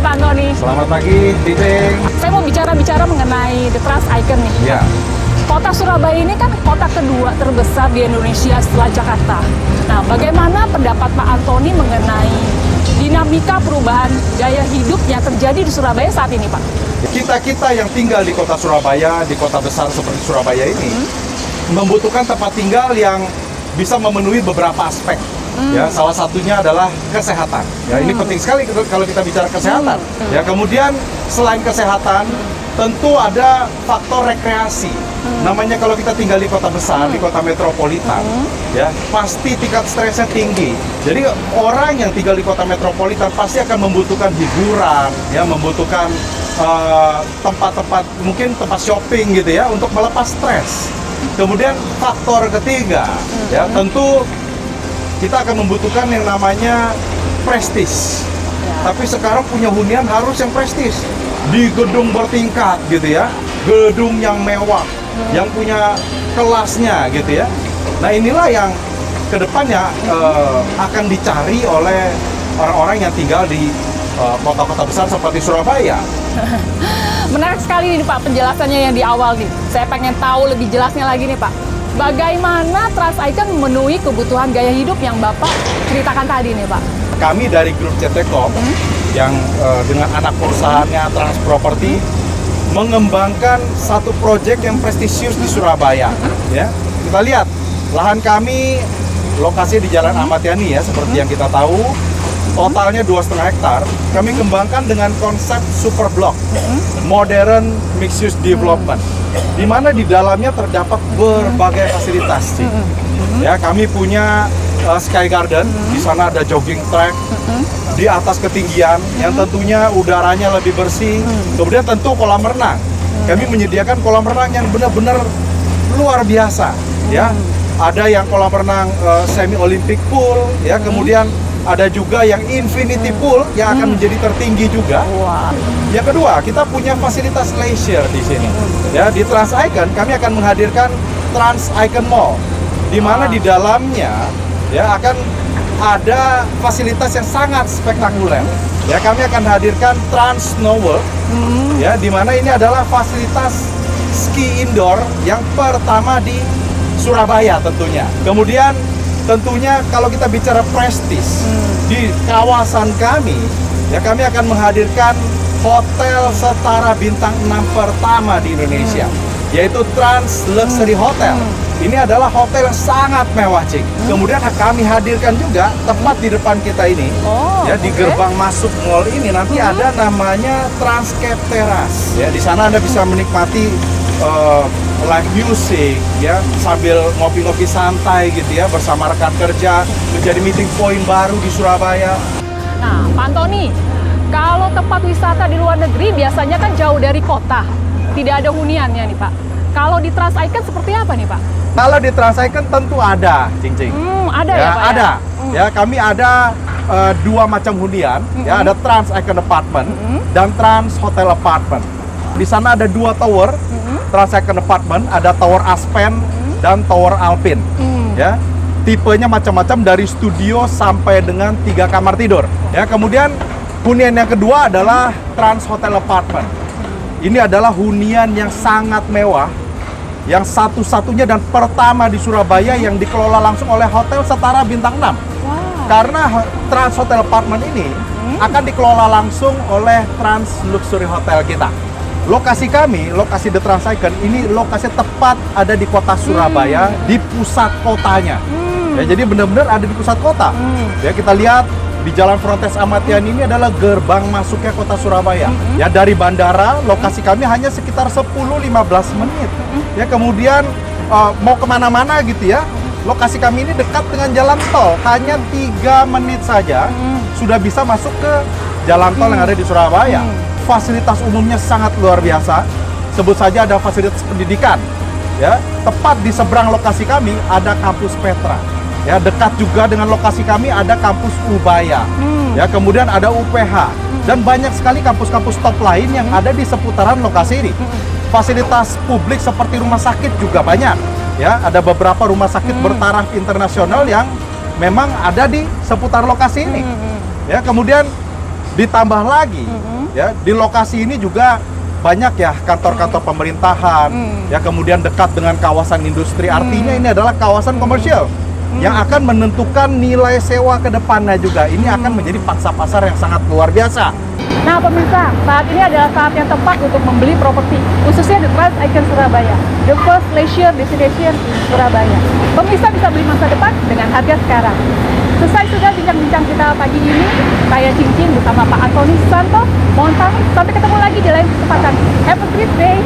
Pak Antoni. Selamat pagi, Diding. Saya mau bicara mengenai The Trans Icon nih. Ya, Kota Surabaya ini kan kota kedua terbesar di Indonesia setelah Jakarta. Nah, bagaimana pendapat Pak Antoni mengenai dinamika perubahan gaya hidup yang terjadi di Surabaya saat ini, Pak? kita yang tinggal di kota Surabaya, di kota besar seperti Surabaya ini, membutuhkan tempat tinggal yang bisa memenuhi beberapa aspek. Ya, salah satunya adalah kesehatan. Ya, ini penting sekali kalau kita bicara kesehatan. Ya, kemudian selain kesehatan, tentu ada faktor rekreasi. Namanya kalau kita tinggal di kota besar, di kota metropolitan, ya pasti tingkat stresnya tinggi. Jadi orang yang tinggal di kota metropolitan pasti akan membutuhkan hiburan, ya membutuhkan tempat-tempat, mungkin tempat shopping gitu ya, untuk melepas stres. Kemudian faktor ketiga, ya tentu kita akan membutuhkan yang namanya prestis. Tapi sekarang punya hunian harus yang prestis, di gedung bertingkat gitu ya, gedung yang mewah, yang punya kelasnya gitu ya. Nah inilah yang kedepannya akan dicari oleh orang-orang yang tinggal di kota-kota besar seperti Surabaya. Menarik sekali nih Pak penjelasannya yang di awal nih. Saya pengen tahu lebih jelasnya lagi nih Pak. Bagaimana Trans Icon memenuhi kebutuhan gaya hidup yang Bapak ceritakan tadi nih Pak? Kami dari grup CT Corp yang dengan anak perusahaannya Trans Property mengembangkan satu proyek yang prestisius di Surabaya. Ya, kita lihat lahan kami lokasi di Jalan Ahmad Yani ya, seperti yang kita tahu. Totalnya 2,5 hektar. Kami kembangkan dengan konsep super block, modern mixed use development, di mana di dalamnya terdapat berbagai fasilitas. Ya, kami punya Sky Garden, di sana ada jogging track, di atas ketinggian yang tentunya udaranya lebih bersih. Kemudian tentu kolam renang. Kami menyediakan kolam renang yang benar-benar luar biasa. Ya, ada yang kolam renang semi Olympic pool, ya kemudian ada juga yang infinity pool yang akan menjadi tertinggi juga. Yang kedua, kita punya fasilitas leisure di sini. Ya, di Trans Icon kami akan menghadirkan Trans Icon Mall, di mana di dalamnya ya akan ada fasilitas yang sangat spektakuler. Ya, kami akan hadirkan Trans Snow World, ya di mana ini adalah fasilitas ski indoor yang pertama di Surabaya tentunya. Kemudian tentunya kalau kita bicara prestis di kawasan kami, ya kami akan menghadirkan hotel setara bintang 6 pertama di Indonesia, yaitu Trans Luxury Hotel. Ini adalah hotel yang sangat mewah, Cik. Kemudian kami hadirkan juga tepat di depan kita ini, ya di gerbang masuk mall ini nanti ada namanya Transcape Terrace. Ya, di sana Anda bisa menikmati live music ya sambil ngopi-ngopi santai gitu ya bersama rekan kerja, menjadi meeting point baru di Surabaya. Nah, Pak Antoni, kalau tempat wisata di luar negeri biasanya kan jauh dari kota, tidak ada huniannya nih Pak. Kalau di Trans Icon seperti apa nih Pak? Kalau di Trans Icon tentu ada, Cing-Cing. Ada ya Pak? Ada. Ya, kami ada dua macam hunian. Ya, ada Trans Icon Apartment dan Trans Hotel Apartment. Di sana ada dua tower. Trans Icon Apartment, ada Tower Aspen dan Tower Alpine. Ya, tipenya macam-macam dari studio sampai dengan 3 kamar tidur. Ya, kemudian hunian yang kedua adalah Trans Hotel Apartment. Ini adalah hunian yang sangat mewah, yang satu-satunya dan pertama di Surabaya yang dikelola langsung oleh hotel setara bintang 6. Karena Trans Hotel Apartment ini akan dikelola langsung oleh Trans Luxury Hotel kita. Lokasi kami, lokasi The Trans Icon ini lokasi tepat ada di kota Surabaya, di pusat kotanya. Ya, jadi benar-benar ada di pusat kota. Ya, kita lihat di Jalan Frontes Ahmad Yani ini adalah gerbang masuknya kota Surabaya. Ya, dari bandara lokasi kami hanya sekitar 10-15 menit. Ya, kemudian mau kemana-mana gitu ya, lokasi kami ini dekat dengan jalan tol, hanya 3 menit saja sudah bisa masuk ke jalan tol yang ada di Surabaya. Fasilitas umumnya sangat luar biasa. Sebut saja ada fasilitas pendidikan. Ya, tepat di seberang lokasi kami ada kampus Petra. Ya, dekat juga dengan lokasi kami ada kampus Ubaya. Ya, kemudian ada UPH dan banyak sekali kampus-kampus top lain yang ada di seputaran lokasi ini. Fasilitas publik seperti rumah sakit juga banyak. Ya, ada beberapa rumah sakit bertaraf internasional yang memang ada di seputar lokasi ini. Ya, kemudian ditambah lagi Ya, di lokasi ini juga banyak ya kantor-kantor pemerintahan, ya kemudian dekat dengan kawasan industri. Artinya ini adalah kawasan komersial yang akan menentukan nilai sewa ke depannya juga. Ini akan menjadi pangsa pasar yang sangat luar biasa. Nah pemirsa, saat ini adalah saat yang tepat untuk membeli properti, khususnya di Trans Icon Surabaya, the first leisure destination in Surabaya. Pemirsa bisa beli masa depan dengan harga sekarang. Selesai sudah bincang-bincang kita pagi ini. Saya Cincin bersama Pak Antoni Susanto. Mohon pamit, sampai ketemu lagi di lain kesempatan. Have a great day.